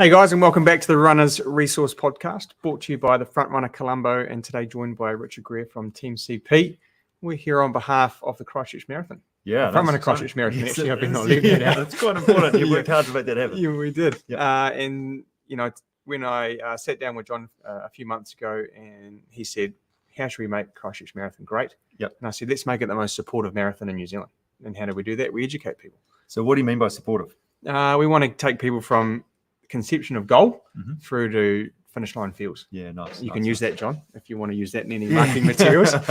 Hey guys, and welcome back to the Runners Resource Podcast, brought to you by the Frontrunner Colombo, and today joined by Richard Greer from Team CP. We're here on behalf of the Christchurch Marathon. Yeah, the Frontrunner Christchurch Marathon. Yes, Actually, I've been is. not leaving it out. It's quite important. You worked hard to make that happen. Yeah, we did. Yep. And you know, when I sat down with John a few months ago, and he said, "How should we make Christchurch Marathon great?" Yep. And I said, "Let's make it the most supportive marathon in New Zealand." And how do we do that? We educate people. So, what do you mean by supportive? We want to take people from conception of goal through to finish line feels. Yeah, nice. You can use that, John, if you want to use that in any marketing materials. Good.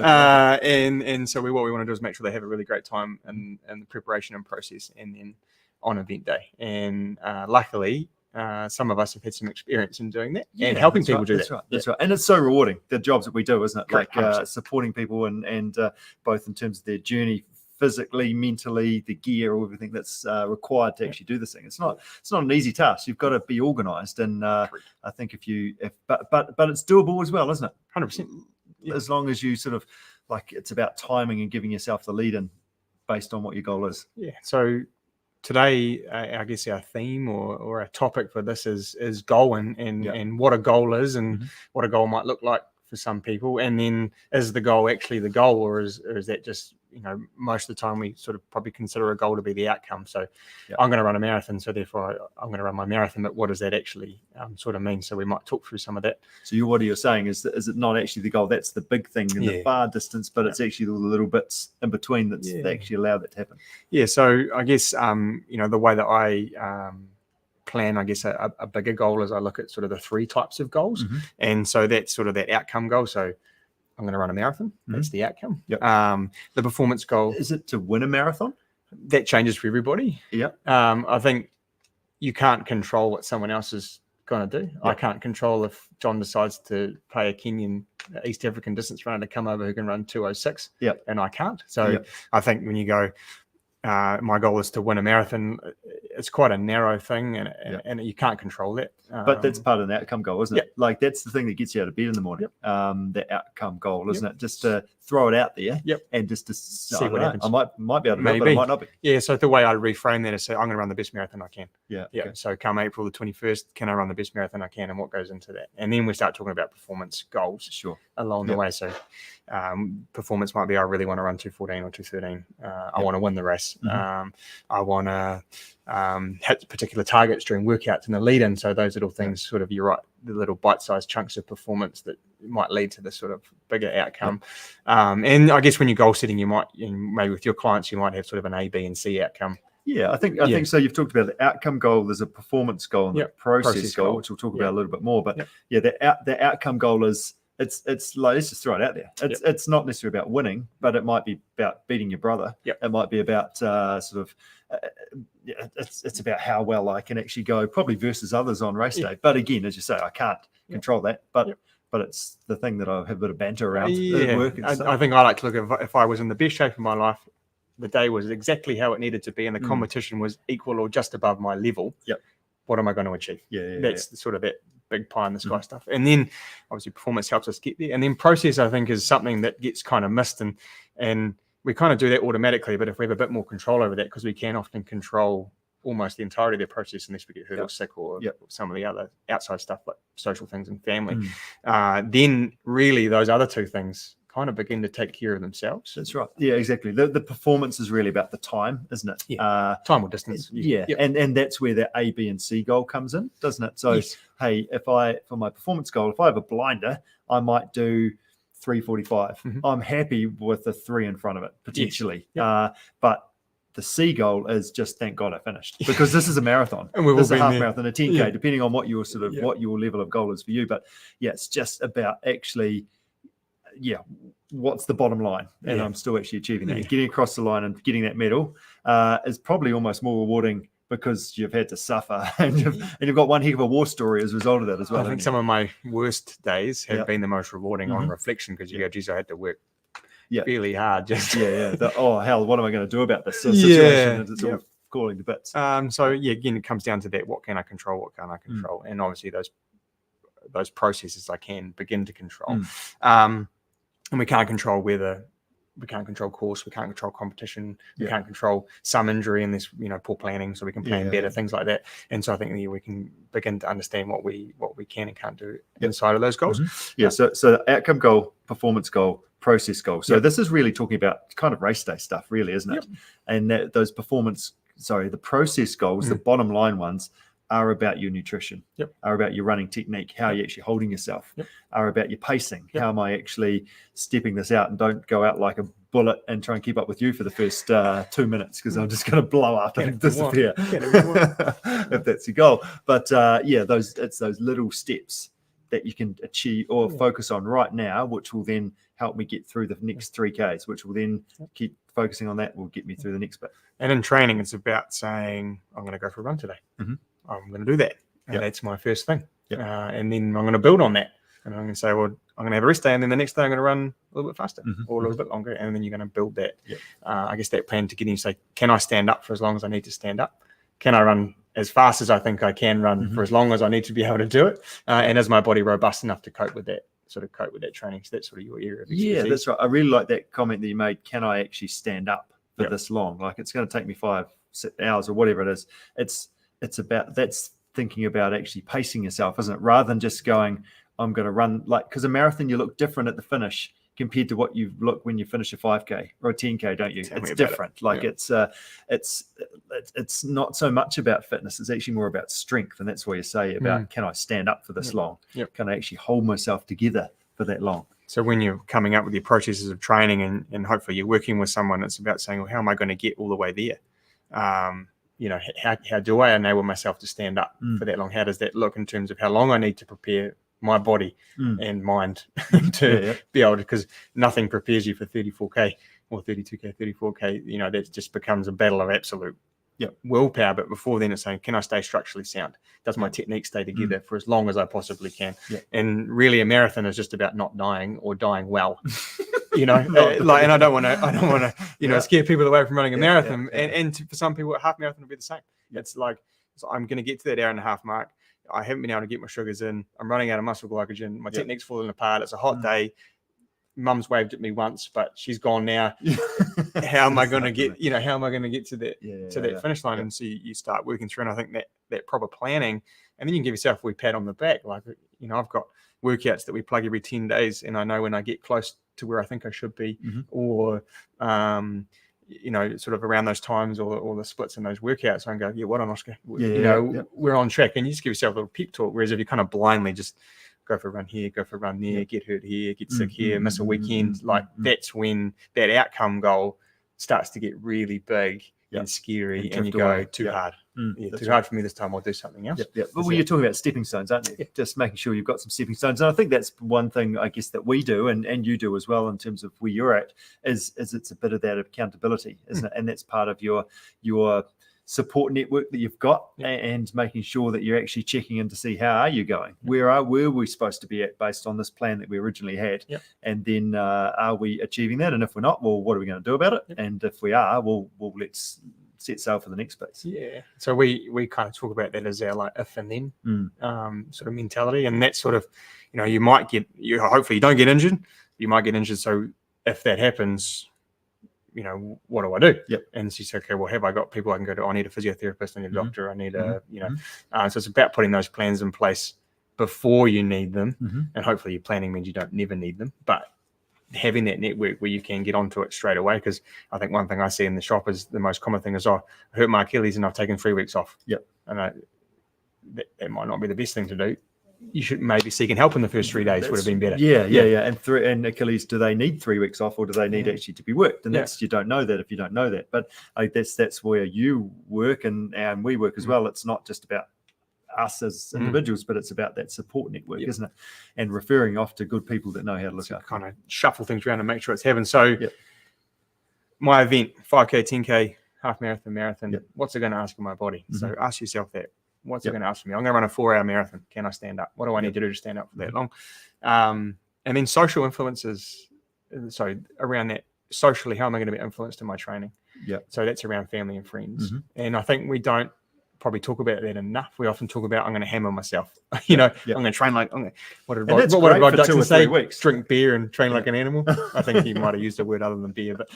And so what we want to do is make sure they have a really great time in the preparation and process, and then on event day. And luckily, some of us have had some experience in doing that and helping people do that. That's right. And it's so rewarding, the jobs that we do, isn't it? Correct, like supporting people and both in terms of their journey, physically, mentally, the gear, everything that's required to actually do this thing. It's not an easy task. You've got to be organised, and I think but it's doable as well, isn't it? 100%. As long as you sort of it's about timing and giving yourself the lead in based on what your goal is. Yeah. So today, I guess our theme or our topic for this is goal and what a goal is and what a goal might look like for some people. And then is the goal actually the goal, or is that just, most of the time we sort of probably consider a goal to be the outcome. So I'm going to run a marathon, so therefore I'm going to run my marathon, but what does that actually sort of mean? So we might talk through some of that. So what you're saying is it not actually the goal? That's the big thing in the far distance, but it's actually the little bits in between that actually allow that to happen. Yeah. So I guess, the way that I plan, I guess, a bigger goal is I look at sort of the three types of goals. And so that's sort of that outcome goal. So I'm going to run a marathon. That's the outcome. Yep. The performance goal. Is it to win a marathon? That changes for everybody. Yeah. I think you can't control what someone else is going to do. Yep. I can't control if John decides to pay a Kenyan East African distance runner to come over who can run 2:06. Yep. And I can't. So I think when you go, my goal is to win a marathon, it's quite a narrow thing, and you can't control that. But that's part of the outcome goal, isn't it? Like that's the thing that gets you out of bed in the morning. Yep. The outcome goal, isn't it? Just to throw it out there, and just to see what happens. I might be able to do it, but I might not be. Yeah. So the way I reframe that is say I'm going to run the best marathon I can. Yeah. Yeah. Okay. So come April the 21st, can I run the best marathon I can, and what goes into that? And then we start talking about performance goals. Sure. Along the way. So performance might be I really want to run 2:14 or 2:13. I want to win the race. I want to hit particular targets during workouts and the lead in. So those little things, sort of, you're right, the little bite-sized chunks of performance that might lead to this sort of bigger outcome. And I guess when you're goal setting, you might, maybe with your clients, you might have sort of an A, B, and C outcome. Yeah, I think so. You've talked about the outcome goal. There's a performance goal and the process goal, which we'll talk about a little bit more. But the outcome goal is it's like, let's just throw it out there. It's not necessarily about winning, but it might be about beating your brother. It might be about it's about how well I can actually go, probably versus others on race day. But again, as you say, I can't control that. But it's the thing that I have a bit of banter around. At work and I think I like to look at if I was in the best shape of my life, the day was exactly how it needed to be, and the competition was equal or just above my level. What am I going to achieve? That's the sort of that big pie in the sky stuff. And then obviously performance helps us get there. And then process, I think, is something that gets kind of missed, and we kind of do that automatically. But if we have a bit more control over that, because we can often control almost the entirety of their process unless we get hurt or sick or some of the other outside stuff like social things and family, then really those other two things kind of begin to take care of themselves. That's right. Yeah, exactly. The performance is really about the time, isn't it? Time or distance. And that's where the A, B, and C goal comes in, doesn't it? So, hey, for my performance goal, if I have a blinder, I might do 3:45. I'm happy with the 3 in front of it, potentially. But the C goal is just, thank God I finished, because this is a marathon. And we've this is all a half been marathon, a 10K, depending on what your what your level of goal is for you. But it's just about actually, what's the bottom line? And I'm still actually achieving that. Getting across the line and getting that medal is probably almost more rewarding, because you've had to suffer and you've got one heck of a war story as a result of that as well. I think some of my worst days have been the most rewarding on reflection, because you go, geez, I had to work really hard. Just oh hell, what am I going to do about this situation? And it's all calling to bits. So again, it comes down to that: what can I control? What can't I control? And obviously those processes I can begin to control. And we can't control whether we can't control course, we can't control competition, we can't control some injury, and there's poor planning, so we can plan better, things like that. And so I think we can begin to understand what we can and can't do inside of those goals. So the outcome goal, performance goal, process goal. So this is really talking about kind of race day stuff, really, isn't it? And those the process goals, the bottom line ones, are about your nutrition, are about your running technique, how you're actually holding yourself, are about your pacing. How am I actually stepping this out and don't go out like a bullet and try and keep up with you for the first 2 minutes, because I'm just going to blow up and disappear if that's your goal. But it's those little steps that you can achieve or focus on right now, which will then help me get through the next 3Ks, which will then keep focusing on that, will get me through the next bit. And in training, it's about saying, I'm going to go for a run today. I'm going to do that. And that's my first thing. And then I'm going to build on that. And I'm going to say, well, I'm going to have a rest day. And then the next day I'm going to run a little bit faster or a little bit longer. And then you're going to build that, I guess, that plan to get in. You say, can I stand up for as long as I need to stand up? Can I run as fast as I think I can run for as long as I need to be able to do it? And is my body robust enough to cope with that training? So that's sort of your area of expertise. Yeah, that's right. I really like that comment that you made. Can I actually stand up for this long? Like, it's going to take me 5 hours or whatever it is. It's about, that's thinking about actually pacing yourself, isn't it? Rather than just going, I'm going to run, like, because a marathon, you look different at the finish compared to what you look when you finish a 5K or a 10K, don't you? It's different. Like, it's not so much about fitness. It's actually more about strength. And that's why you say about, can I stand up for this long? Can I actually hold myself together for that long? So when you're coming up with your processes of training and hopefully you're working with someone, it's about saying, well, how am I going to get all the way there? How do I enable myself to stand up for that long? How does that look in terms of how long I need to prepare my body and mind to be able to, because nothing prepares you for 34K or 32K, 34K. That just becomes a battle of absolute willpower. But before then, it's saying, can I stay structurally sound? Does my technique stay together for as long as I possibly can? And really, a marathon is just about not dying or dying well. And I don't want to, scare people away from running a marathon. And for some people, a half marathon will be the same. It's like, so I'm going to get to that hour and a half mark. I haven't been able to get my sugars in. I'm running out of muscle glycogen. My technique's falling apart. It's a hot day. Mum's waved at me once, but she's gone now. How am I going to get, how am I going to get to that finish line? And so you start working through, and I think that proper planning, and then you can give yourself a wee pat on the back. Like, I've got workouts that we plug every 10 days, and I know when I get close to where I think I should be, or, sort of around those times or the splits in those workouts, I can go, what on, Oska? We're on track. And you just give yourself a little pep talk. Whereas if you kind of blindly just go for a run here, go for a run there, get hurt here, get sick here, miss a weekend, that's when that outcome goal starts to get really big and scary, and you go too hard. Too hard for me this time. I'll do something else. But you're talking about stepping stones, aren't you? Just making sure you've got some stepping stones. And I think that's one thing, I guess, that we do and you do as well in terms of where you're at, is it's a bit of that accountability, isn't it? And that's part of your support network that you've got, and making sure that you're actually checking in to see how are you going, where we supposed to be at based on this plan that we originally had, and then are we achieving that? And if we're not, well, what are we going to do about it? And if we are, well, let's set sail for the next piece. So we kind of talk about that as our like if and then sort of mentality, and that sort of, you might hopefully you don't get injured, you might get injured, so if that happens, what do I do? And she said, okay, well, have I got people I can go to? I need a physiotherapist, I need a doctor, I need a, so it's about putting those plans in place before you need them. And hopefully your planning means you don't never need them, but having that network where you can get onto it straight away. Because I think one thing I see in the shop is the most common thing is, I hurt my Achilles and I've taken 3 weeks off. And that might not be the best thing to do. You should maybe seeking help in the first 3 days would have been better. And Achilles, do they need 3 weeks off, or do they need actually to be worked? And that's, you don't know that if you don't know that. But that's where you work and we work as well. It's not just about us as individuals, but it's about that support network, isn't it? And referring off to good people that know how to look up. Kind of shuffle things around and make sure it's happening. So my event, 5K, 10K, half marathon, what's it going to ask of my body? So ask yourself that. What's it going to ask for me? I'm going to run a 4-hour marathon. Can I stand up? What do I need to do to stand up for that long? And then social influences. So around that, socially, how am I going to be influenced in my training? So that's around family and friends. And I think we don't probably talk about that enough. We often talk about, I'm going to hammer myself. I'm going to train like, what did Rod Dixon say? Weeks. Drink beer and train like an animal. I think he might have used a word other than beer, but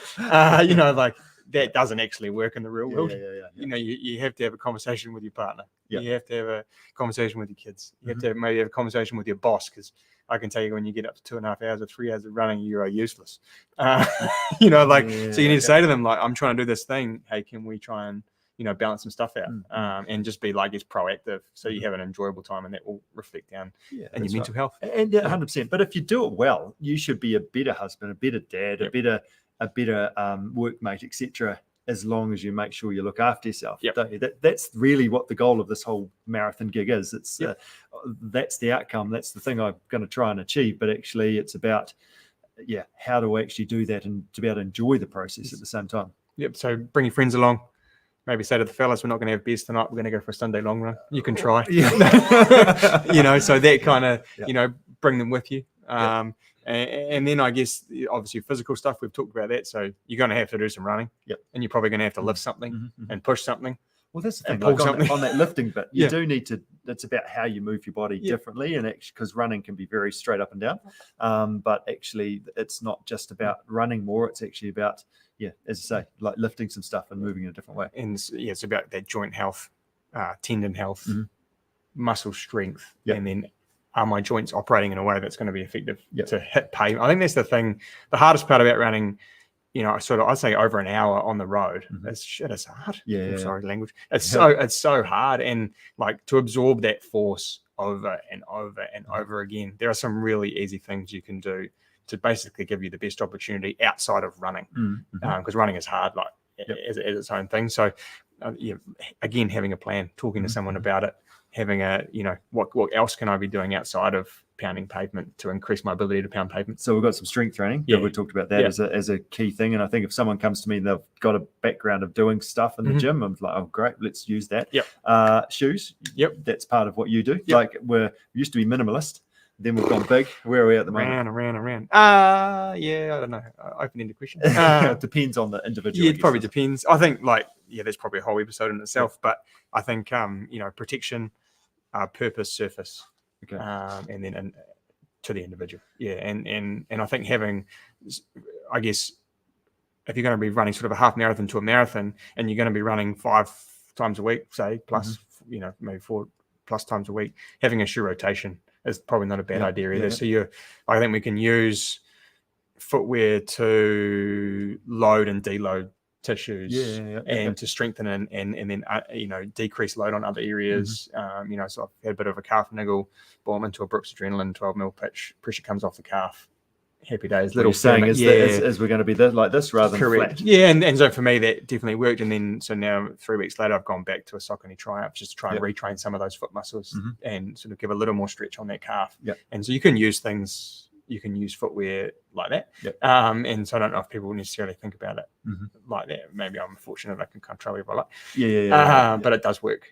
like that doesn't actually work in the real world. You have to have a conversation with your partner. You have to have a conversation with your kids. You have to maybe have a conversation with your boss, because I can tell you when you get up to 2.5 hours or 3 hours of running, you are useless. So you need to say to them, like, I'm trying to do this thing. Hey, can we try and balance some stuff out, and just be like, it's proactive, so you have an enjoyable time, and that will reflect down in your mental health. And 100%. But if you do it well, you should be a better husband, a better dad, a better workmate, etc. As long as you make sure you look after yourself. That's really what the goal of this whole marathon gig is. It's that's the outcome. That's the thing I'm going to try and achieve. But actually, it's about how do I actually do that and to be able to enjoy the process at the same time. So bring your friends along. Maybe say to the fellas, we're not going to have beers tonight. We're going to go for a Sunday long run. You can try. So that kind of, bring them with you. And then I guess, obviously, physical stuff, we've talked about that. So you're going to have to do some running. And you're probably going to have to lift something and push something. Well, that's the thing. Like on that lifting bit, you do need to, it's about how you move your body differently. And actually, because running can be very straight up and down. But actually, it's not just about running more. It's actually about, as I say, like lifting some stuff and moving in a different way. And it's about that joint health, tendon health, muscle strength, and then are my joints operating in a way that's going to be effective to hit pavement? I think that's the thing. The hardest part about running, I'd say over an hour on the road. It's hard. Sorry, language. It's so hard, and like to absorb that force over and over and over again. There are some really easy things you can do to basically give you the best opportunity outside of running, because running is hard, like as its own thing. So, again, having a plan, talking to someone about it, having a, what else can I be doing outside of pounding pavement to increase my ability to pound pavement? So we've got some strength training. We talked about that as a key thing. And I think if someone comes to me and they've got a background of doing stuff in the gym, I'm like, oh, great, let's use that. Shoes. That's part of what you do. Like we used to be minimalist. Then we've gone big. Where are we at the moment? Around. I don't know. Open-ended question. It depends on the individual. It probably depends. I think there's probably a whole episode in itself, but I think, protection, purpose, surface, and then to the individual. And I think having, I guess, if you're going to be running sort of a half marathon to a marathon, and you're going to be running 5 times a week, say, plus, maybe 4+ times a week, having a shoe rotation is probably not a bad idea either. So I think we can use footwear to load and deload tissues and to strengthen and then decrease load on other areas. So I've had a bit of a calf niggle, bought into a Brooks Adrenaline 12 mil pitch, pressure comes off the calf. Happy days. Little saying is we're going to be like this rather than flat. And so for me that definitely worked. And then so now 3 weeks later I've gone back to a Saucony Triumph just to try and retrain some of those foot muscles and sort of give a little more stretch on that calf. And so you can use footwear like that. And so I don't know if people necessarily think about it like that. Maybe I'm fortunate I can control whatever I like. But it does work.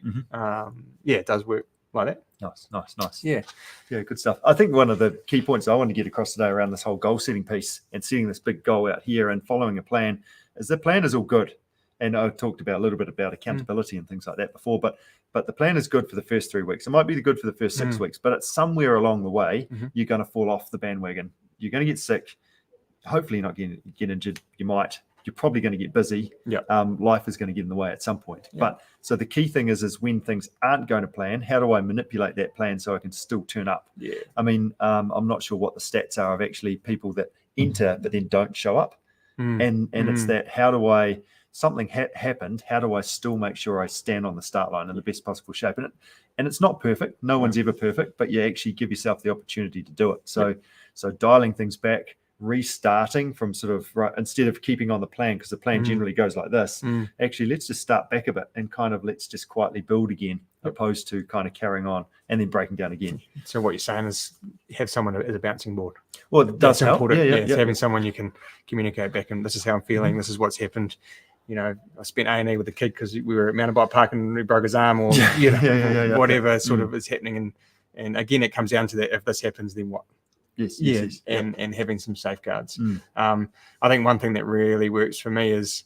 It does work like that. Nice. Yeah, good stuff. I think one of the key points I want to get across today around this whole goal setting piece and setting this big goal out here and following a plan is the plan is all good. And I talked about a little bit about accountability and things like that before, but the plan is good for the first 3 weeks. It might be good for the first 6 weeks, but it's somewhere along the way you're going to fall off the bandwagon. You're going to get sick. Hopefully you're not get injured. You're probably going to get busy. Life is going to get in the way at some point. But so the key thing is when things aren't going to plan, how do I manipulate that plan so I can still turn up? I mean, I'm not sure what the stats are of actually people that enter but then don't show up. And it's that, how do I, something happened, how do I still make sure I stand on the start line in the best possible shape? And it's not perfect. No one's ever perfect, but you actually give yourself the opportunity to do it. So dialing things back, restarting from sort of instead of keeping on the plan, because the plan generally goes like this, actually let's just start back a bit and kind of let's just quietly build again, opposed to kind of carrying on and then breaking down again. So what you're saying is have someone as a bouncing board. Well, it does help. It's having someone you can communicate back and this is how I'm feeling, this is what's happened. I spent A&E with the kid because we were at mountain bike park and he broke his arm or whatever sort of is happening. And again, it comes down to that, if this happens, then what? And having some safeguards. I think one thing that really works for me is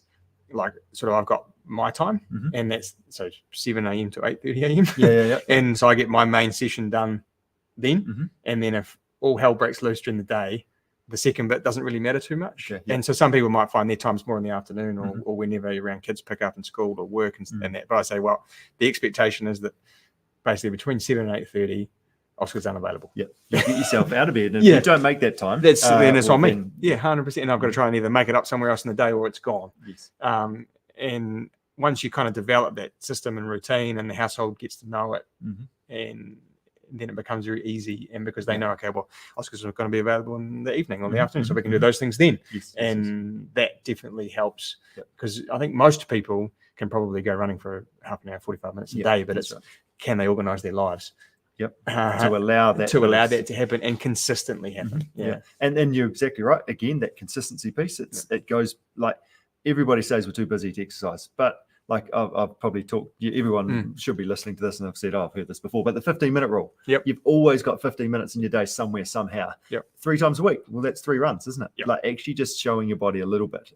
like sort of I've got my time, and that's so 7 a.m. to 8:30 a.m. Yeah. And so I get my main session done then, and then if all hell breaks loose during the day, the second bit doesn't really matter too much. And so some people might find their time's more in the afternoon or whenever around kids pick up in school or work and that. But I say, well, the expectation is that basically between 7 and 8:30, Oska's unavailable. You get yourself out of bed. And if you don't make that time, then it's on me. 100%. And I've got to try and either make it up somewhere else in the day or it's gone. Yes. And once you kind of develop that system and routine and the household gets to know it, and then it becomes very easy. And because they know, okay, well, Oska's going to be available in the evening or the afternoon, so we can do those things then. That definitely helps, because I think most people can probably go running for half an hour, 45 minutes a day, but it's can they organise their lives? To allow that to happen and consistently happen. And you're exactly right. Again, that consistency piece, it goes like everybody says we're too busy to exercise, but like I've probably talked, everyone should be listening to this and I've said, I've heard this before, but the 15-minute rule. You've always got 15 minutes in your day somewhere, somehow. 3 times a week. Well, that's 3 runs, isn't it? Like actually just showing your body a little bit.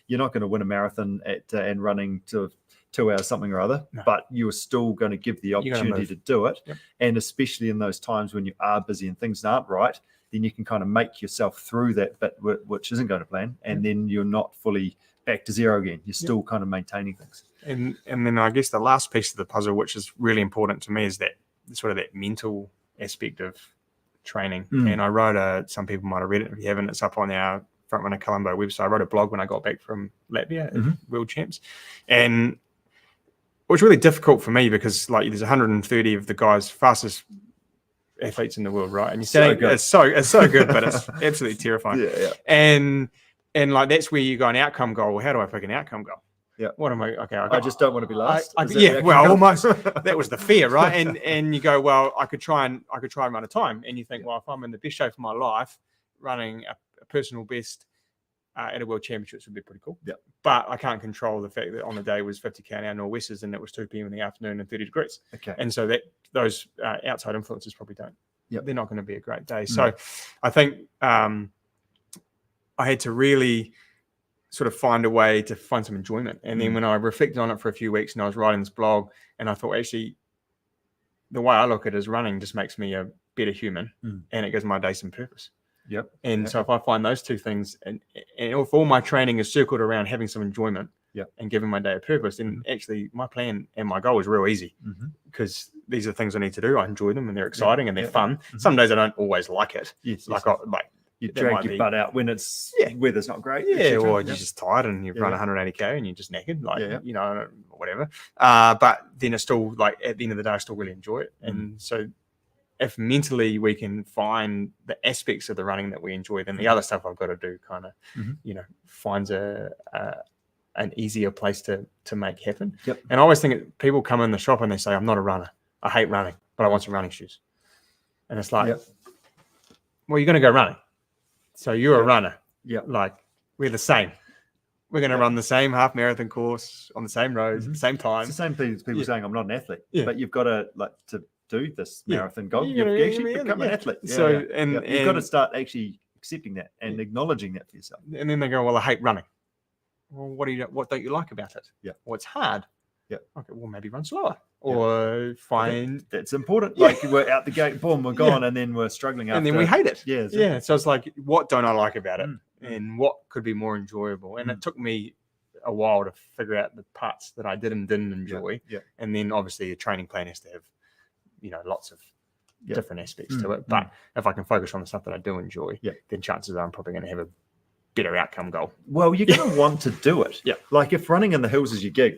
You're not going to win a marathon and running to 2 hours something or other, but you're still going to give the opportunity to do it. And especially in those times when you are busy and things aren't right, then you can kind of make yourself through that bit which isn't going to plan, and then you're not fully back to zero again. You're still kind of maintaining things. And then I guess the last piece of the puzzle, which is really important to me, is that sort of that mental aspect of training. And I wrote some people might have read it. If you haven't, it's up on our Frontrunner Colombo website. I wrote a blog when I got back from Latvia at World Champs, and it was really difficult for me because like there's 130 of the guys fastest athletes in the world, right? And you're saying it's so good, but it's absolutely terrifying. And like that's where you go an outcome goal. Well, how do I pick an outcome goal? What am I? Okay, I just don't want to be last. Almost. That was the fear, right? And you go, well, I could try and run a time. And you think, well, if I'm in the best shape of my life, running a personal best at a world championships would be pretty cool. But I can't control the fact that on the day was 50k an hour nor'westers and it was 2 p.m. in the afternoon and 30 degrees. And so that those outside influences probably don't. They're not going to be a great day. So I think I had to really sort of find a way to find some enjoyment. And then when I reflected on it for a few weeks and I was writing this blog, and I thought, actually, the way I look at it is running just makes me a better human and it gives my day some purpose. So if I find those two things, and if all my training is circled around having some enjoyment and giving my day a purpose, then actually my plan and my goal is real easy, because these are things I need to do. I enjoy them and they're exciting and they're fun. Some days I don't always like it. You drag your butt out when it's weather's not great. Or you're just tired and you've run 180k and you're just knackered, whatever. But then it's still like at the end of the day, I still really enjoy it. And so if mentally we can find the aspects of the running that we enjoy, then the other stuff I've got to do kind of, finds an easier place to make happen. And I always think people come in the shop and they say, I'm not a runner. I hate running, but I want some running shoes. And it's like, well, you're going to go running. So you're a runner. Like we're the same. We're going to run the same half marathon course on the same roads, at the same time. It's the same thing as people saying I'm not an athlete, but you've got to to do this marathon goal. You've actually become an athlete. And you've got to start actually accepting that and acknowledging that for yourself. And then they go, well, I hate running. Well, what don't you like about it? Well, it's hard. Okay, well, maybe run slower or find that's important. Like we're out the gate, boom, we're gone, and then we're struggling after. And then we hate it. So it's like, what don't I like about it, and what could be more enjoyable? And it took me a while to figure out the parts that I did and didn't enjoy. And then obviously a training plan has to have, lots of different aspects to it. But if I can focus on the stuff that I do enjoy, then chances are I'm probably going to have a better outcome goal. Well, you're going to want to do it. Like if running in the hills is your gig,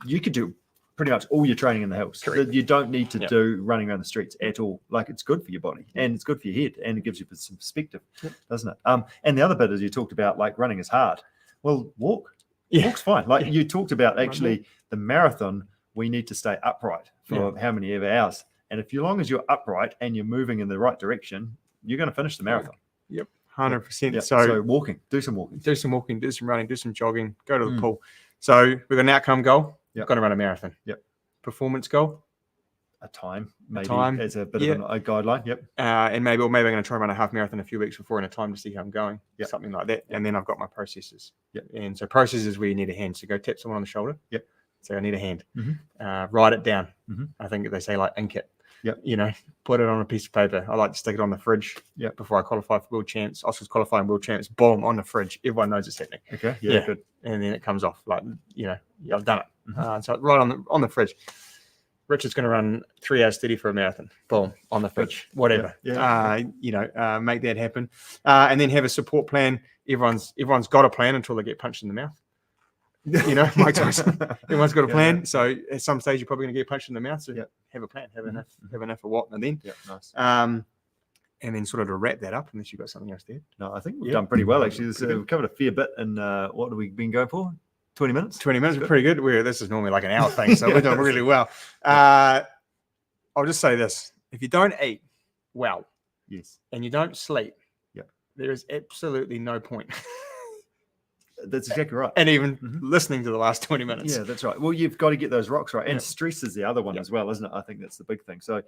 you could do pretty much all your training in the hills. Correct. You don't need to do running around the streets at all. Like it's good for your body and it's good for your head and it gives you some perspective, doesn't it? And the other bit is you talked about like running is hard. Well, walk. Walk's fine. Like you talked about actually the marathon, we need to stay upright for how many ever hours. And if long as you're upright and you're moving in the right direction, you're going to finish the marathon. 100%. So walking, do some walking. Do some walking, do some running, do some jogging, go to the pool. So we've got an outcome goal. Got to run a marathon. Performance goal. a time, maybe as a bit of a guideline. Yep. And maybe I'm going to try and run a half marathon a few weeks before in a time to see how I'm going. Something like that. And then I've got my processes. And so processes where you need a hand. So go tap someone on the shoulder. So I need a hand. Write it down. I think they say like ink it. You know, put it on a piece of paper. I like to stick it on the fridge before I qualify for world champs. Oscar's qualifying world champs. Boom, on the fridge. Everyone knows it's happening. Okay. Yeah. Good. And then it comes off like, you know, I've done it. So right on the fridge. Richard's going to run 3 hours 30 for a marathon. Boom, on the fridge. Whatever. You know, make that happen. And then have a support plan. Everyone's got a plan until they get punched in the mouth. You know, Mike Tyson. Everyone's got a plan. So at some stage you're probably going to get punched in the mouth. So have a plan. Have enough of what and then. Nice. And then sort of to wrap that up, unless you've got something else there. No, I think we've done pretty well actually. We've covered a fair bit. And what have we been going for? 20 minutes? 20 minutes is pretty good. This is normally like an hour thing, so we're doing really well. I'll just say this. If you don't eat well, and you don't sleep, there is absolutely no point. That's exactly right. And even listening to the last 20 minutes. Yeah, that's right. Well, you've got to get those rocks right. And stress is the other one as well, isn't it? I think that's the big thing. So,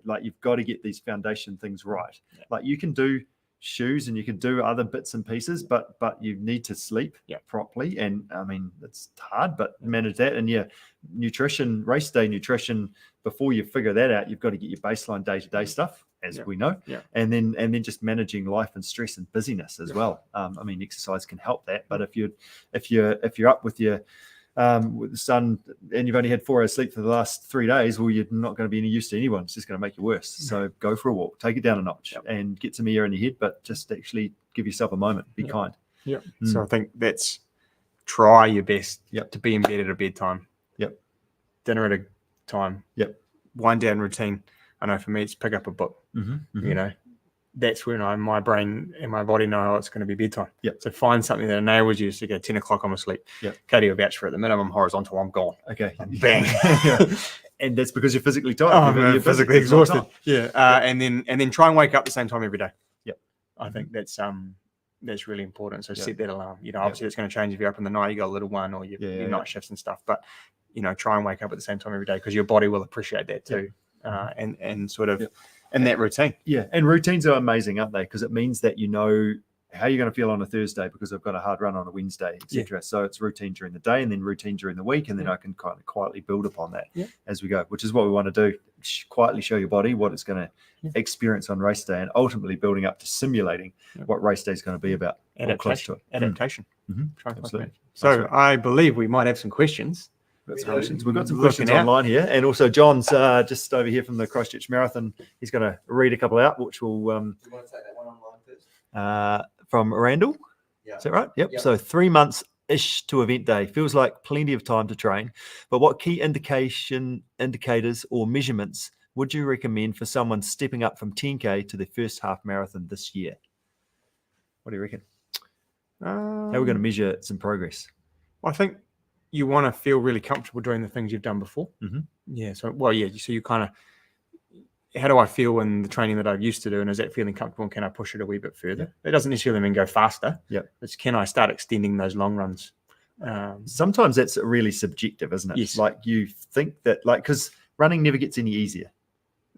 like you've got to get these foundation things right. Like you can do shoes and you can do other bits and pieces, but you need to sleep properly. And I mean, it's hard, but manage that. And nutrition, race day nutrition, before you figure that out, you've got to get your baseline day-to-day stuff, as we know. And then just managing life and stress and busyness as well. I mean, exercise can help that, but if you're up with your with the sun and you've only had 4 hours sleep for the last 3 days, well, you're not going to be any use to anyone. It's just going to make you worse. So go for a walk, take it down a notch and get some air in your head, but just actually give yourself a moment, be kind. So I think that's try your best to be in bed at a bedtime. Dinner at a time. Wind down routine. I know for me, it's pick up a book. You know, that's when my brain and my body know it's going to be bedtime. So find something that enables you to go 10 o'clock, I'm asleep. Katie will vouch for it. The minimum horizontal, I'm gone. Okay. Bang. And that's because you're physically tired. You're physically exhausted. And then try and wake up the same time every day. I think that's really important. So set that alarm. You know, obviously it's going to change if you're up in the night, you got a little one or your night shifts and stuff. But, you know, try and wake up at the same time every day because your body will appreciate that too. And sort of in that routine. And routines are amazing, aren't they? Because it means that you know how you're going to feel on a Thursday because I've got a hard run on a Wednesday, etc. So it's routine during the day and then routine during the week, and then I can kind of quietly build upon that as we go, which is what we want to do. Quietly show your body what it's going to experience on race day, and ultimately building up to simulating what race day is going to be about. Adaptation. Absolutely. So I believe we might have some questions. We've got some questions online here, and also John's just over here from the Christchurch Marathon. He's going to read a couple out, which will. Do you want to take that one online first? From Randall. Is that right? Yep. So 3 months-ish to event day feels like plenty of time to train. But what key indicators or measurements would you recommend for someone stepping up from 10K to their first half marathon this year? What do you reckon? How are we going to measure some progress? I think you want to feel really comfortable doing the things you've done before. So you kind of, how do I feel in the training that I've used to do, and is that feeling comfortable, and can I push it a wee bit further? It doesn't necessarily mean go faster. It's can I start extending those long runs? Sometimes that's really subjective, isn't it? Yes. Like you think that, like, because running never gets any easier.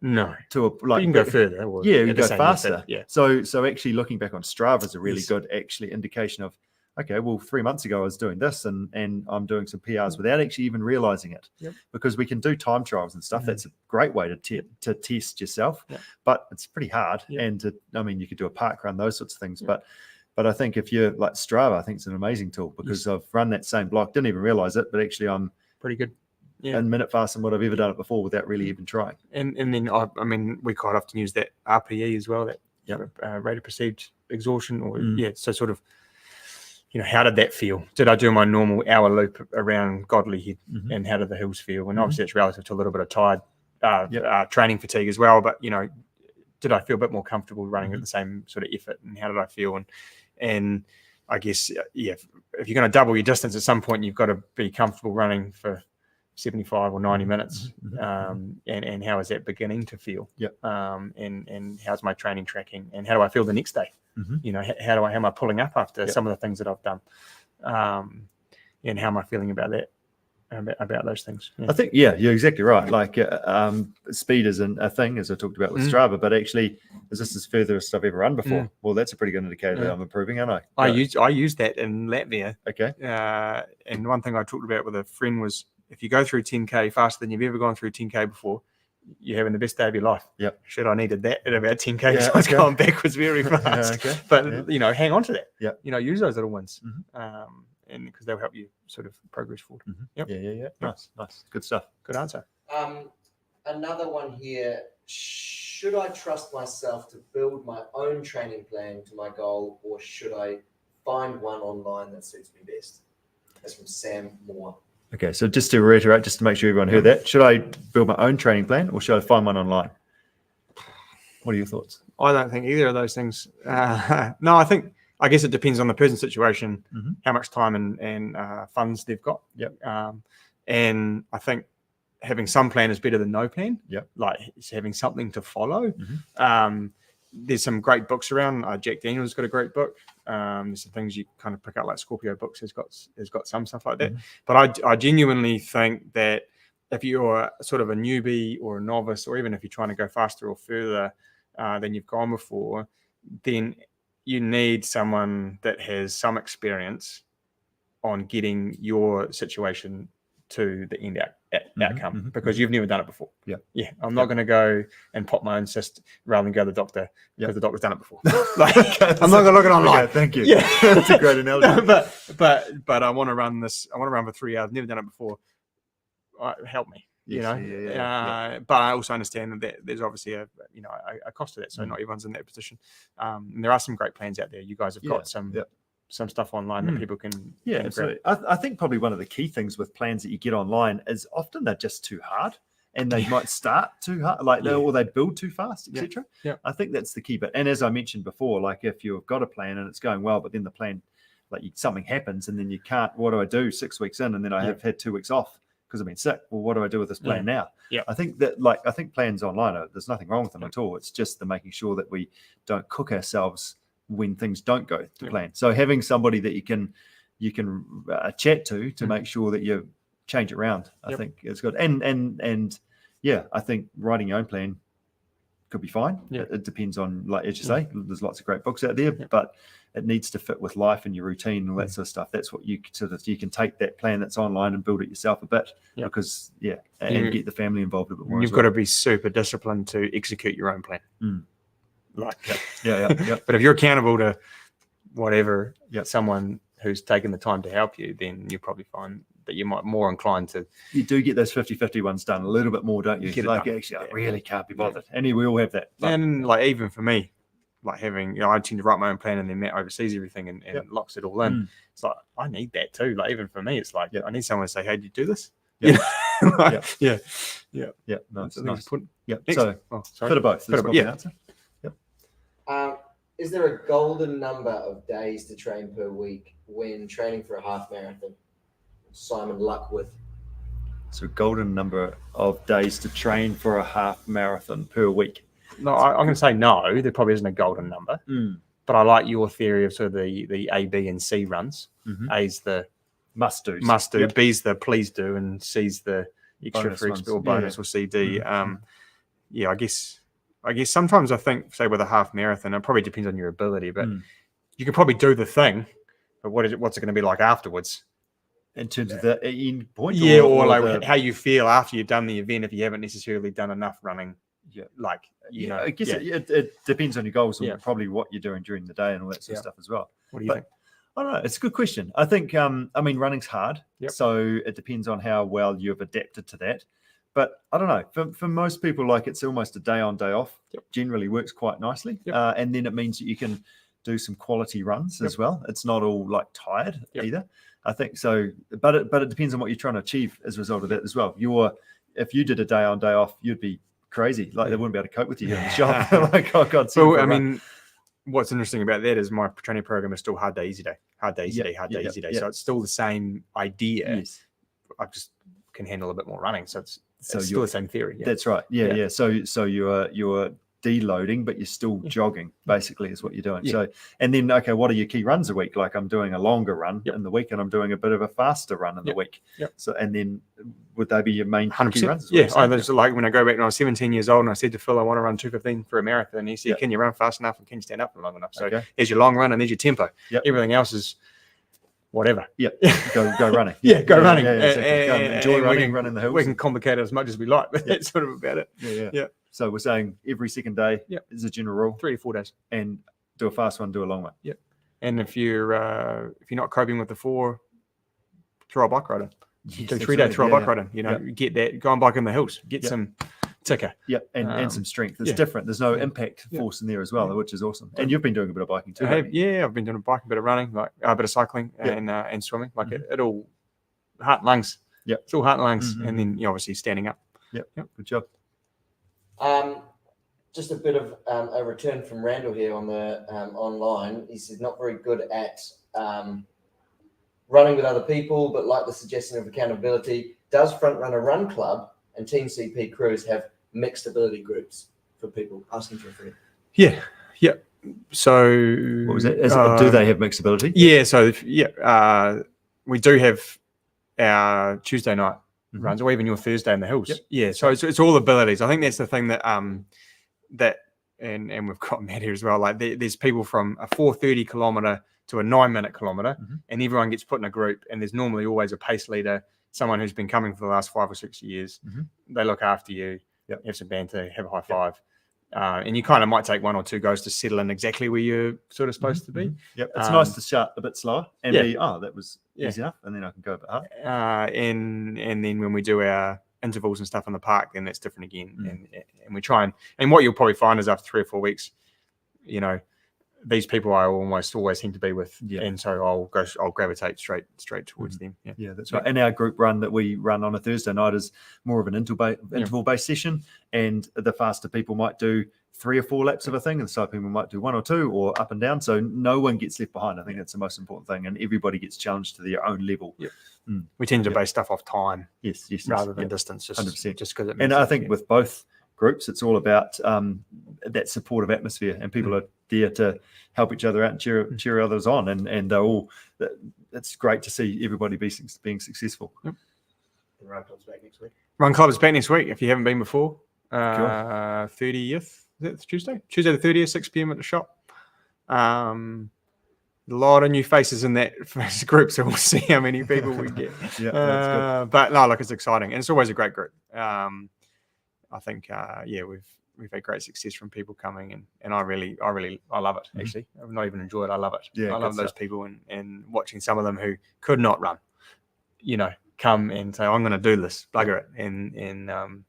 No. You can go further. Or you can go faster. Method. So actually looking back on Strava is a really good indication of, okay, well, 3 months ago I was doing this and I'm doing some PRs without actually even realizing it. Because we can do time trials and stuff. That's a great way to test yourself, but it's pretty hard. And you could do a park run, those sorts of things. But I think if you're like Strava, I think it's an amazing tool because I've run that same block, didn't even realize it, but actually I'm pretty good. A minute faster than what I've ever done it before without really even trying. And then we quite often use that RPE as well, that rate of perceived exhaustion, or so sort of, you know, how did that feel? Did I do my normal hour loop around Godley Head, and how did the hills feel? And obviously it's relative to a little bit of tired training fatigue as well, but you know, did I feel a bit more comfortable running at the same sort of effort, and how did I feel? And I guess if you're going to double your distance at some point, you've got to be comfortable running for 75 or 90 minutes, and how is that beginning to feel? And how's my training tracking, and how do I feel the next day? You know, how am I pulling up after some of the things that I've done, and how am I feeling about that? about those things. Yeah. I think, you're exactly right. Like speed is a thing, as I talked about with Strava, but actually, is this the furthest I've ever run before? Well, that's a pretty good indicator that I'm improving, aren't I? I used that in Latvia. Okay. And one thing I talked about with a friend was if you go through 10K faster than you've ever gone through 10K before, you're having the best day of your life. Yep. Shit, I needed that at about 10K. So I was going backwards very fast. But, hang on to that. Yep. Use those little ones. And because they'll help you sort of progress forward. Yep. Yeah. Nice. Good stuff. Good answer. Another one here. Should I trust myself to build my own training plan to my goal, or should I find one online that suits me best? That's from Sam Moore. Okay, so just to reiterate, just to make sure everyone heard that, should I build my own training plan or should I find one online? What are your thoughts? I don't think either of those things. No, I guess it depends on the person's situation, how much time and funds they've got. Yep. And I think having some plan is better than no plan. Yep. Like it's having something to follow. There's some great books around. Jack Daniel's got a great book. There's some things you kind of pick up, like Scorpio Books has got some stuff like that. But I genuinely think that if you're sort of a newbie or a novice, or even if you're trying to go faster or further than you've gone before, then you need someone that has some experience on getting your situation to the end outcome, because you've never done it before. I'm not going to go and pop my own cyst rather than go to the doctor because the doctor's done it before. I'm not going to look it online. Thank you. That's a great analogy. But I want to run this. I want to run for 3 hours. Never done it before. Help me. But I also understand that there's obviously a cost to that. So not everyone's in that position. And there are some great plans out there. You guys have got some stuff online that people can. So I think probably one of the key things with plans that you get online is often they're just too hard, and they might start too hard, or they build too fast, etc. I think that's the key bit. And as I mentioned before, like if you've got a plan and it's going well, but then the plan, something happens and then you can't. What do I do 6 weeks in, and then I have had 2 weeks off because I've been sick? Well, what do I do with this plan now? I think that I think plans online there's nothing wrong with them at all. It's just the making sure that we don't cook ourselves when things don't go to plan. So having somebody that you can chat to make sure that you change it around, I think it's good. And I think writing your own plan could be fine. It depends on, as you say, there's lots of great books out there, but it needs to fit with life and your routine and all that sort of stuff. That's what you can take that plan that's online and build it yourself a bit, because and get the family involved a bit more. You've got to be super disciplined to execute your own plan. But if you're accountable to whatever, someone who's taken the time to help you, then you'll probably find that you might more inclined to. You do get those 50-50 ones done a little bit more, don't you? Actually, I really can't be bothered. And we all have that. And even for me, having, I tend to write my own plan and then Matt oversees everything and locks it all in. It's like, I need that too. Even for me, it's like, I need someone to say, hey, did you do this? Nice. Nice. So, bit of both. That's the answer. Is there a golden number of days to train per week when training for a half marathon? Simon Luckworth. So golden number of days to train for a half marathon per week. No, I'm going to say no. There probably isn't a golden number. But I like your theory of sort of the A, B, and C runs. A's the must do, B's the please do, and C's the extra bonus for ones. or bonus or CD. I guess sometimes I think, say with a half marathon, it probably depends on your ability, but you can probably do the thing, but what's it going to be like afterwards? In terms of the end point? Or how you feel after you've done the event if you haven't necessarily done enough running. I guess it depends on your goals and probably what you're doing during the day and all that sort of stuff as well. What do you think? I don't know. It's a good question. I think, running's hard. So it depends on how well you've adapted to that. But I don't know. For most people, it's almost a day on, day off. Generally works quite nicely. And then it means that you can do some quality runs as well. It's not all tired either. I think so. But it depends on what you're trying to achieve as a result of that as well. If you did a day on, day off, you'd be crazy. They wouldn't be able to cope with you in the shop. Oh God. What's interesting about that is my training program is still hard day, easy day, hard day, easy day, hard day, easy day. So it's still the same idea. I just can handle a bit more running. So it's still the same theory. That's right. So your deloading, but you're still jogging, basically, is what you're doing. So, and then, okay, what are your key runs a week? Like, I'm doing a longer run in the week, and I'm doing a bit of a faster run in the week. So, and then would they be your main 100%. key runs? Like when I go back when I was 17 years old and I said to Phil, I want to run 2:15 for a marathon. And he said, can you run fast enough and can you stand up for long enough? So there's your long run and there's your tempo. Everything else is whatever. Go running. Go running. Exactly. Go and enjoy running the hills. We can complicate it as much as we like, but that's sort of about it. Yeah. So we're saying every second day is a general rule. 3 to 4 days. And do a fast one, do a long one. And if you're not coping with the 4, throw a bike ride in. Do 3 day throw a bike ride in. Get that, go on bike in the hills, get some ticker. And some strength. It's different. There's no impact force in there as well, which is awesome. And you've been doing a bit of biking too. I've been doing a bike, a bit of running, like a bit of cycling and swimming. Like it all heart and lungs. It's all heart and lungs. And then you obviously standing up. Good job. Just a bit of a return from Randall here on the online. He said not very good at running with other people, but like the suggestion of accountability. Does Frontrunner Run Club and Team CP crews have mixed ability groups for people? Asking for a friend. Yeah. So what was that? Do they have mixed ability? Yeah. So we do have our Tuesday night runs, or even your Thursday in the hills. So it's all abilities. I think that's the thing that and we've got Matt here as well. Like there's people from a 4:30 kilometer to a 9-minute kilometer, and everyone gets put in a group. And there's normally always a pace leader, someone who's been coming for the last 5 or 6 years. They look after you, have some banter, have a high five. And you kind of might take 1 or 2 goes to settle in exactly where you're sort of supposed to be. It's nice to start a bit slower and be, that was easy enough, and then I can go a bit hard. And then when we do our intervals and stuff in the park, then that's different again. And we try and what you'll probably find is after 3 or 4 weeks, these people I almost always seem to be with, and so I'll gravitate straight towards them. That's right. And our group run that we run on a Thursday night is more of an interval based session, and the faster people might do 3 or 4 laps of a thing, and so people might do 1 or 2 or up and down. So no one gets left behind. I think that's the most important thing, and everybody gets challenged to their own level. We tend to base stuff off time, rather than distance, 100%. Just because it. And I think with both groups, it's all about that supportive atmosphere, and people are there to help each other out and cheer others on, and they're all. It's great to see everybody being successful. The Run Club's back next week. Run Club is back next week. If you haven't been before, 30th, is it Tuesday the 30th, 6 p.m. at the shop. A lot of new faces in that group, so we'll see how many people we get. That's good. But no, look, it's exciting, and it's always a great group. I think, we've had great success from people coming, and I love it. Actually, I've not even enjoyed it. I love it. I love those people, and watching some of them who could not run, come and say, I'm going to do this, bugger it, and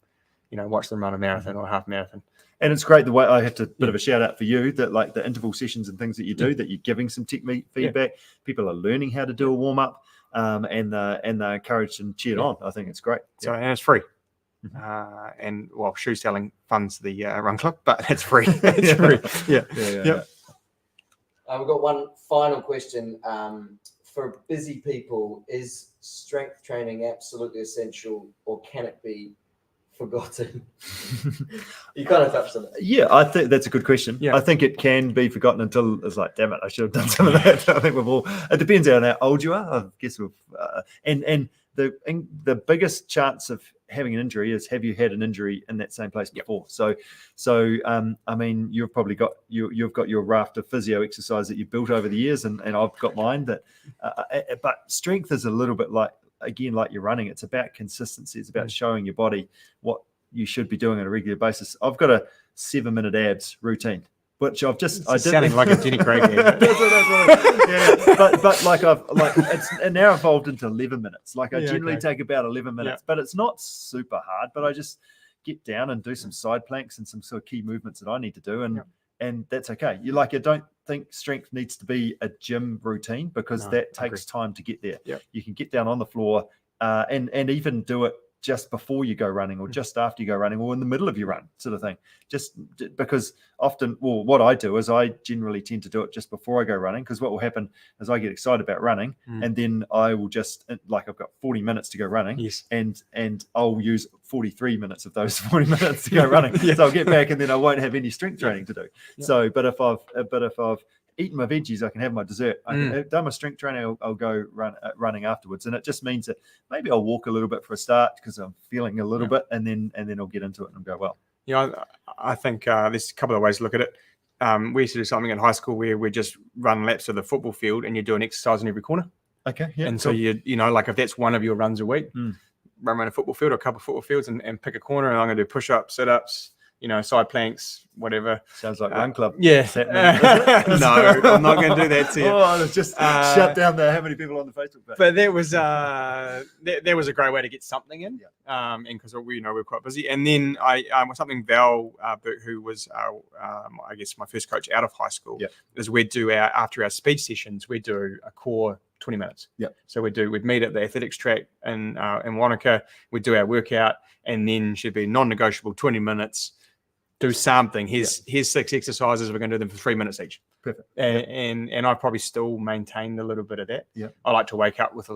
watch them run a marathon or a half marathon. And it's great the way I have to bit of a shout out for you that like the interval sessions and things that you do, that you're giving some technique feedback. People are learning how to do a warm up, and they're encouraged and cheered on. I think it's great. So and it's free. And shoe selling funds the Run Club, but it's free. It's free. We've got one final question. For busy people, is strength training absolutely essential, or can it be forgotten? You kind of touched on it. Yeah, I think that's a good question. I think it can be forgotten until it's like, damn it, I should have done some of that. I think we've all. It depends on how old you are. I guess we've. And the biggest chance of having an injury is, have you had an injury in that same place before? So I mean, you've probably got you've got your raft of physio exercise that you've built over the years, and I've got mine. That, but strength is a little bit like you're running. It's about consistency. It's about showing your body what you should be doing on a regular basis. I've got a 7-minute abs routine, which I did sounding like a Jenny Craig. But it's now evolved into 11 minutes. Like I generally take about 11 minutes, but it's not super hard. But I just get down and do some side planks and some sort of key movements that I need to do, and that's okay. I don't think strength needs to be a gym routine, because that takes time to get there. You can get down on the floor and even do it just before you go running, or just after you go running, or in the middle of your run, sort of thing. Just because often, what I do is I generally tend to do it just before I go running, because what will happen is I get excited about running, and then I will just, like, I've got 40 minutes to go running, and I'll use 43 minutes of those 40 minutes to go running. So I'll get back and then I won't have any strength training to do. So, but if I've eaten my veggies, I can have my dessert. I can done my strength training. I'll go running afterwards, and it just means that maybe I'll walk a little bit for a start because I'm feeling a little bit, and then I'll get into it and go well. I think there's a couple of ways to look at it. We used to do something in high school where we just run laps of the football field, and you do an exercise in every corner. Okay, yeah. And so you know, like if that's one of your runs a week, run around a football field or a couple of football fields and pick a corner, and I'm going to do push-ups, sit-ups, you know, side planks, whatever. Sounds like run club. Yeah. No, I'm not going to do that to you. Oh, it's just shut down there. How many people on the Facebook page? But there was a great way to get something in, and because we're quite busy. And then something Val, who was I guess my first coach out of high school, is we'd do after our speed sessions, we'd do a core 20 minutes. So we'd meet at the athletics track in Wanaka. We'd do our workout, and then should be non-negotiable 20 minutes. Do something. Here's 6 exercises. We're going to do them for 3 minutes each. Perfect. And I probably still maintain a little bit of that. I like to wake up with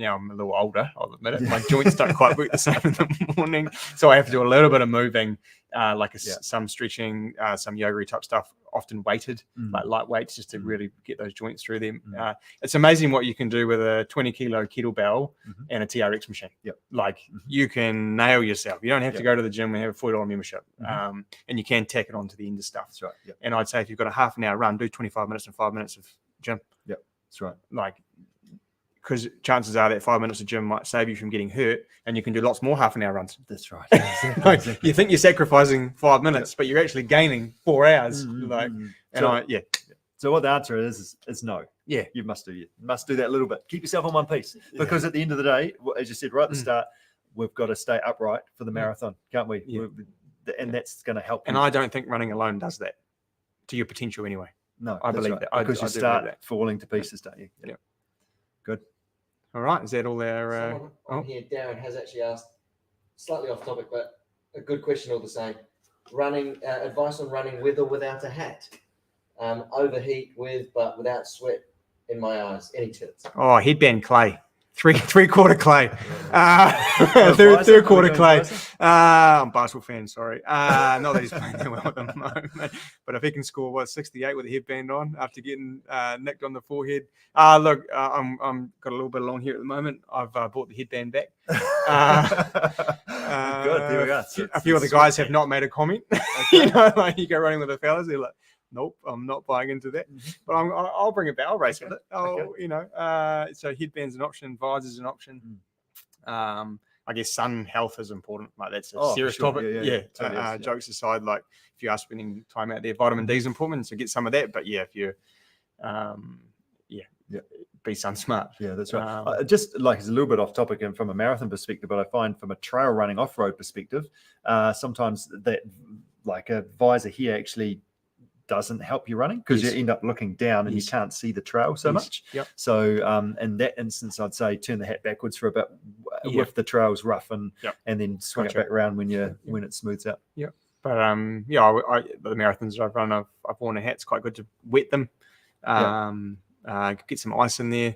I'm a little older, I'll admit it. My joints don't quite work the same in the morning, so I have to do a little bit of moving, some stretching, some yoga type stuff, often weighted, like light weights, just to really get those joints through them. It's amazing what you can do with a 20-kilo kettlebell and a TRX machine. You can nail yourself. You don't have to go to the gym and have a $40 membership, and you can tack it onto the end of stuff. That's right. And I'd say if you've got a half an hour run, do 25 minutes and 5 minutes of gym. That's right. Because chances are that 5 minutes of gym might save you from getting hurt, and you can do lots more half an hour runs. That's right. Exactly. You think you're sacrificing 5 minutes, but you're actually gaining 4 hours. So what the answer is no. Yeah, you must do that little bit. Keep yourself on one piece, because at the end of the day, as you said right at the start, we've got to stay upright for the marathon, can't we? And that's going to help. And I don't think running alone does that to your potential anyway. No, I believe that. Because you start falling to pieces, don't you? Yeah. Good. All right. Is that all our... Someone on here, Darren, has actually asked, slightly off topic, but a good question all the same. Advice on running with or without a hat. Overheat with, but without sweat in my eyes. Any tips? Oh, headband clay. Three-quarter clay. Third-quarter clay. I'm a basketball fan, sorry. Not that he's playing that well at the moment. But if he can score, 68 with a headband on after getting nicked on the forehead. Look, I'm got a little bit of long hair at the moment. I've bought the headband back. Good, there we go. A few of the guys have not made a comment. You go running with the fellas, they're like, nope, I'm not buying into that. But I'll bring a barrel race with it. So headband's an option, visors an option. I guess sun health is important. Like that's a serious topic. Yeah. Jokes aside, like if you are spending time out there, vitamin D is important, so get some of that. But if you're, be sun smart. Yeah, that's right. Just like it's a little bit off topic and from a marathon perspective, but I find from a trail running off-road perspective, sometimes that like a visor here actually doesn't help you running because you end up looking down and you can't see the trail so much. So in that instance, I'd say turn the hat backwards for a bit if the trail's rough and then swing it back around when it smooths out. But the marathons that I've run, I've worn a hat. It's quite good to wet them. Get some ice in there.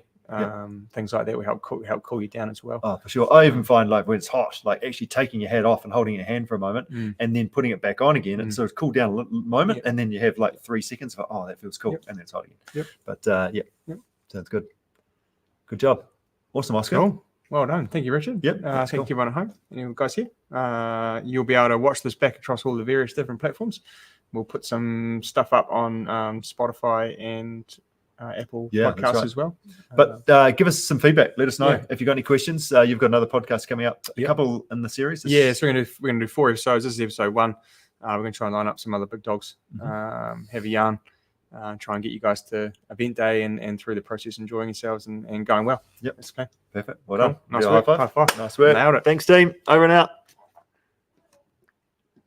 Things like that will help cool you down as well. Oh, for sure. I even find like when it's hot, like actually taking your hat off and holding your hand for a moment and then putting it back on again, it sort of cool down a moment and then you have like 3 seconds of, that feels cool. And then it's hot again. But sounds good. Good job. Awesome, Oska. Cool. Well done. Thank you, Richard. Thank you everyone at home. Any guys here? You'll be able to watch this back across all the various different platforms. We'll put some stuff up on Spotify and Apple podcasts as well. But give us some feedback. Let us know if you've got any questions. You've got another podcast coming up, a couple in the series. So we're gonna do 4 episodes. This is episode 1. We're gonna try and line up some other big dogs, have a yarn, try and get you guys to event day and through the process enjoying yourselves and going well. Yep, that's okay. Perfect. Well done. Nice work. High five. Nice work. Nailed it. Thanks, team. Over and out.